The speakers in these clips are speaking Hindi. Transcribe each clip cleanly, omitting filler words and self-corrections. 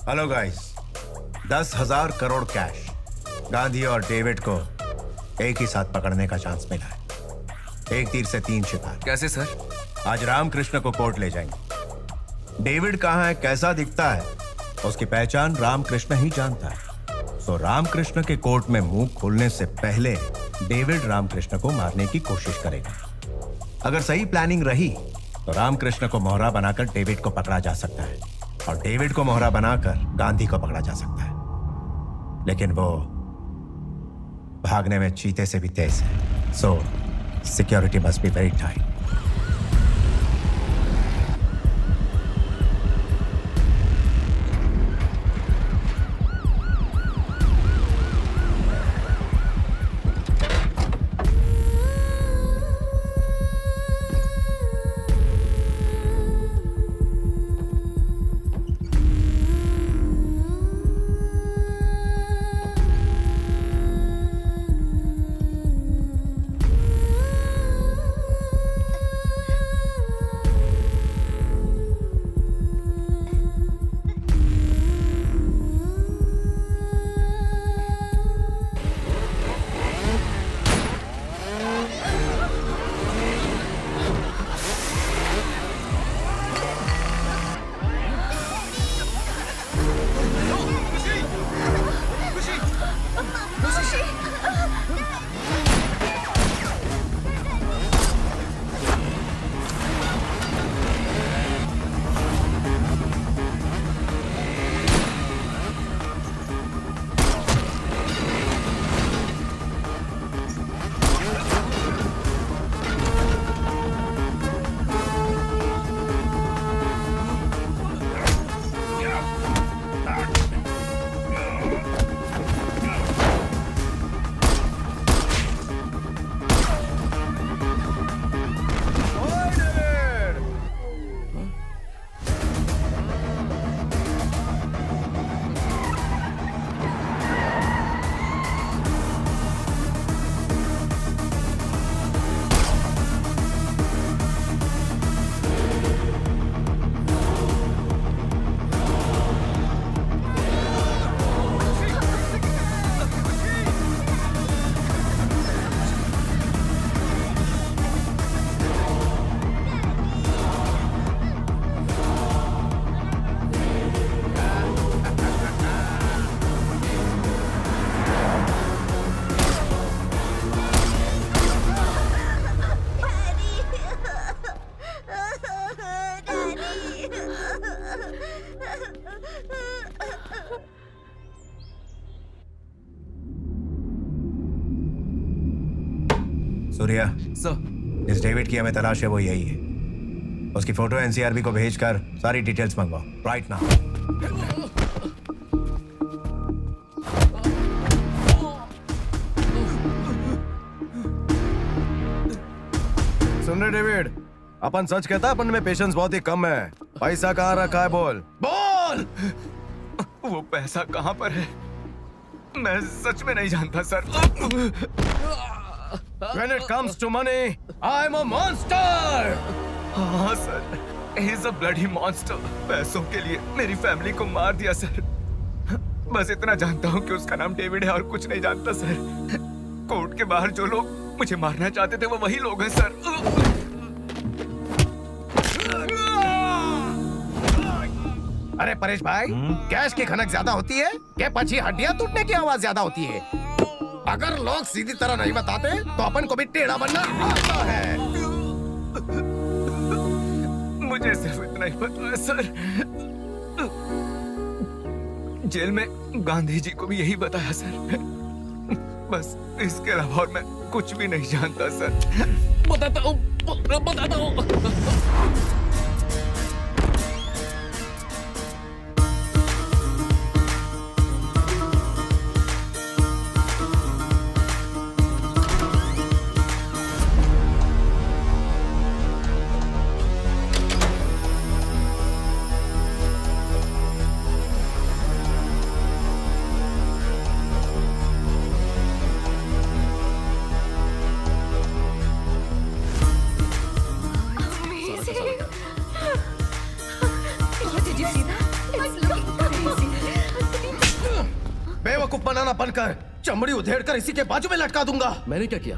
Hello guys, 10,000 crore cash Gandhi और डेविड को एक ही साथ पकड़ने का चांस मिला है। एक तीर से 3 शिकार। कैसे सर? आज रामकृष्ण को कोर्ट ले जाएंगे। डेविड कहाँ है, कैसा दिखता है, उसकी पहचान रामकृष्ण ही जानता है। सो रामकृष्ण के कोर्ट में मुंह खोलने से पहले डेविड रामकृष्ण को मारने की कोशिश करेगा। अगर सही प्लानिंग रही तो रामकृष्ण को मोहरा बनाकर डेविड को पकड़ा जा सकता है और डेविड को मोहरा बनाकर गांधी को पकड़ा जा सकता है। लेकिन वो भागने में चीते से भी तेज है। सो security must be very tight. Surya, sir. जिस डेविड की हमें तलाश है वो यही है। उसकी फोटो एनसीआरबी को भेजकर सारी डिटेल्स मंगवाओ राइट नाउ। सुन रहे डेविड, अपन सच कहता, अपन में पेशेंस बहुत ही कम है। पैसा कहाँ रखा है, बोल बोल। वो पैसा कहाँ पर है? मैं सच में नहीं जानता sir. When it comes to money, I'm a monster. हाँ sir, he is a bloody monster। पैसों के लिए मेरी फैमिली को मार दिया सर। बस इतना जानता हूँ कि उसका नाम डेविड है और कुछ नहीं जानता सर। कोर्ट के बाहर जो लोग मुझे मारना चाहते थे वो वही लोग हैं सर। अरे परेश भाई, कैश की खनक ज्यादा होती है क्या पची हड्डियां टूटने की आवाज ज्यादा होती है? अगर लोग सीधी तरह नहीं बताते तो अपन को भी टेढ़ा बनना आता है। मुझे सिर्फ इतना ही पता है सर। जेल में गांधी जी को भी यही बताया सर। बस इसके अलावा और मैं कुछ भी नहीं जानता सर। बताता हूँ। बनाना बनकर चमड़ी उधेड़ कर इसी के बाजू में लटका दूंगा। मैंने क्या किया?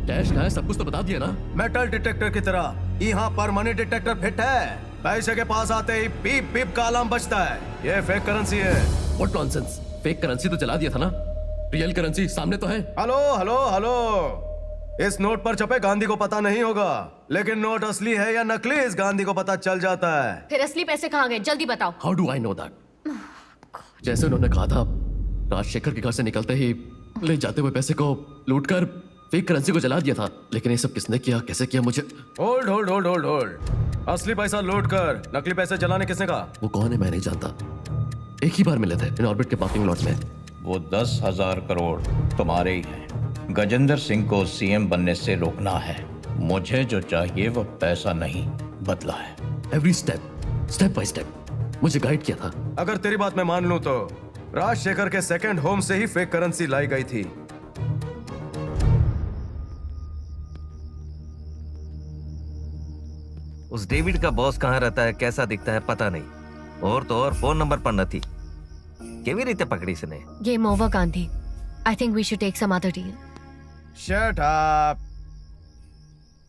कैश कहाँ है? सब कुछ तो बता दिया ना। मेटल डिटेक्टर की तरह यहाँ पर मनी डिटेक्टर फिट है। पैसे के पास आते ही बीप बीप का अलार्म बजता है। ये फेक करेंसी है। What nonsense? फेक करेंसी तो चला दिया था ना। रियल करेंसी सामने तो है। हेलो हेलो हेलो, इस नोट पर छपे गांधी को पता नहीं होगा, लेकिन नोट असली है या नकली इस गांधी को पता चल जाता है। फिर असली पैसे कहाँ गए? जल्दी बताओ। How do I know that? जैसे उन्होंने कहा था, राजशेखर के घर से निकलते ही ले जाते हुए पैसे को लूटकर फेक करेंसी को जला दिया था। लेकिन ये सब किसने किया, कैसे किया, मुझे hold hold hold hold hold. असली पैसा लूट कर नकली पैसे जलाने किसने कहा? वो कौन है मैं नहीं जानता। एक ही बार मिले थे इन ऑर्बिट के पार्किंग लॉट में। वो 10,000 करोड़ तुम्हारे ही हैं। गजेंद्र सिंह को सीएम बनने से रोकना है। मुझे जो चाहिए वो पैसा नहीं, बदला है। एवरी स्टेप बाय स्टेप मुझे गाइड किया था। अगर तेरी बात मैं मान लूं तो राजशेखर के सेकंड होम से ही फेक करेंसी लाई गई थी। उस डेविड का बॉस कहाँ रहता है, कैसा दिखता है पता नहीं। और तो और फोन नंबर पर નથી। કેવી રીતે પકડી સને? Game over, Gandhi. I think we should take some other deal. Shut up.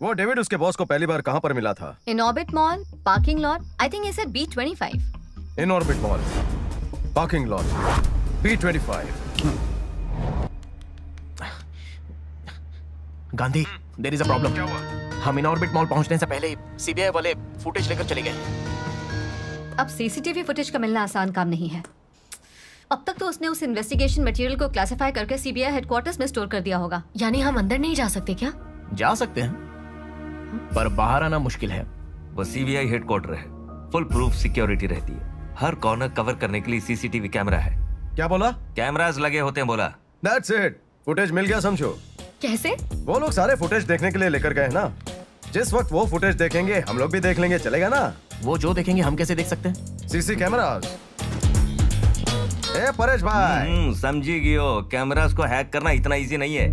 वो डेविड उसके बॉस को पहली बार कहां पर मिला था? In Orbit Mall, parking lot. I think he said B25. In orbit mall, parking lot, B25। Gandhi, there is a problem. हम इन ऑर्बिट मॉल पहुंचने से पहले सीबीआई वाले फुटेज लेकर चले गए। अब सीसीटीवी फुटेज का मिलना आसान काम नहीं है। अब तक तो उसने उस इन्वेस्टिगेशन मटेरियल को क्लासिफाई करके सीबीआई हेडक्वार्टर्स में स्टोर कर दिया होगा। यानी हम अंदर नहीं जा सकते क्या? जा सकते हैं, पर बाहर आना मुश्किल है। वो सीबीआई हेडक्वार्टर है, फुल प्रूफ सिक्योरिटी रहती है। हर कॉर्नर कवर करने के लिए सीसीटीवी कैमरा है। क्या बोला? कैमरास लगे होते हैं बोला। दैट्स इट, फुटेज मिल गया समझो। कैसे? वो लोग सारे फुटेज देखने के लिए लेकर गए ना। जिस वक्त वो फुटेज देखेंगे हम लोग भी देख लेंगे, चलेगा ना? वो जो देखेंगे हम कैसे देख सकते हैं? CC cameras. ए परेश भाई, समझी गयो। कैमरास को हैक करना इतना इजी नहीं है।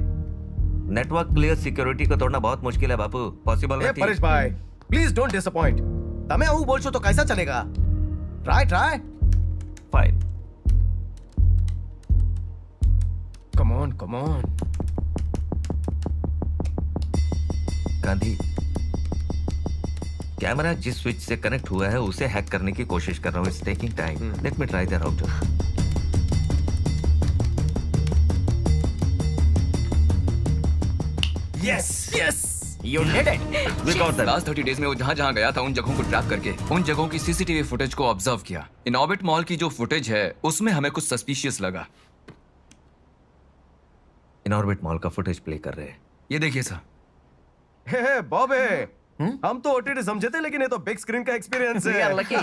नेटवर्क क्लियर सिक्योरिटी को तोड़ना बहुत मुश्किल है बापू। पॉसिबल ए नहीं। परेश भाई, प्लीज डोंट डिसअपॉइंट। તમે આવું બોલશો તો कैसा चलेगा? Try fine. Come on. Gandhi, camera जिस स्विच से कनेक्ट हुआ है उसे हैक करने की कोशिश कर रहा हूँ। It's taking time. Let me try the router. Yes you did it. We got that. Last 30 days में वो जहाँ जहाँ गया था उन जगहों को ट्रैक करके उन जगहों की सीसीटीवी फुटेज को ऑब्जर्व किया। इन ऑर्बिट मॉल की जो फुटेज है उसमें हमें कुछ सस्पिशियस लगा। इन ऑर्बिट मॉल का फुटेज प्ले कर रहे हैं। ये देखिए सर। हे बॉबे, हम तो ओटीटी समझे थे, लेकिन ये तो बिग स्क्रीन का एक्सपीरियंस वी है। Are lucky.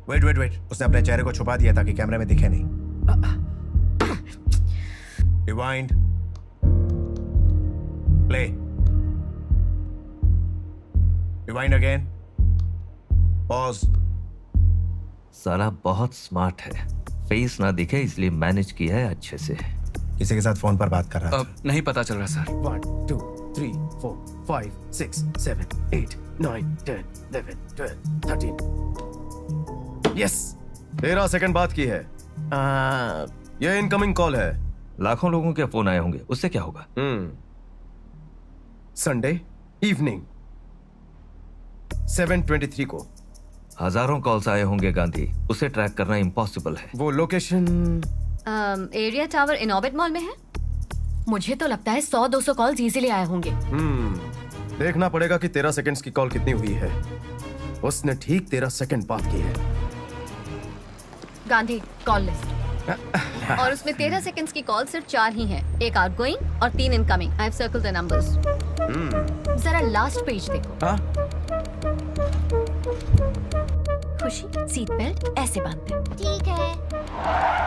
वेट, उसने अपने चेहरे को छुपा दिया ताकि कैमरे में दिखे नहीं। Rewind, play, rewind again, pause. साला बहुत स्मार्ट है। फेस ना दिखे इसलिए मैनेज किया है अच्छे से। किसी के साथ फोन पर बात कर रहा था। अब नहीं पता चल रहा सर। 1 2 3 4 5 6 7 8 9 10 11 12 13। यस, 13 सेकंड बात की है। ये इनकमिंग कॉल है। लाखों लोगों के फोन आए होंगे, उससे क्या होगा? संडे इवनिंग 7:23 को हजारों कॉल्स आए होंगे गांधी, उसे ट्रैक करना इम्पॉसिबल है। वो लोकेशन एरिया टावर इन ऑर्बिट मॉल में है। मुझे तो लगता है 100-200 कॉल्स इजीली आए होंगे। देखना पड़ेगा कि 13 सेकंड्स की कॉल कितनी हुई है। उसने ठीक 13 सेकंड बात की है। Gandhi, call list. और उसमें 13 सेकंड्स की कॉल सिर्फ 4 ही हैं। एक आउटगोइंग और 3 incoming. I have circled the numbers. जरा लास्ट पेज देखो। हाँ? खुशी, सीट बेल्ट ऐसे बांधते हैं। ठीक है।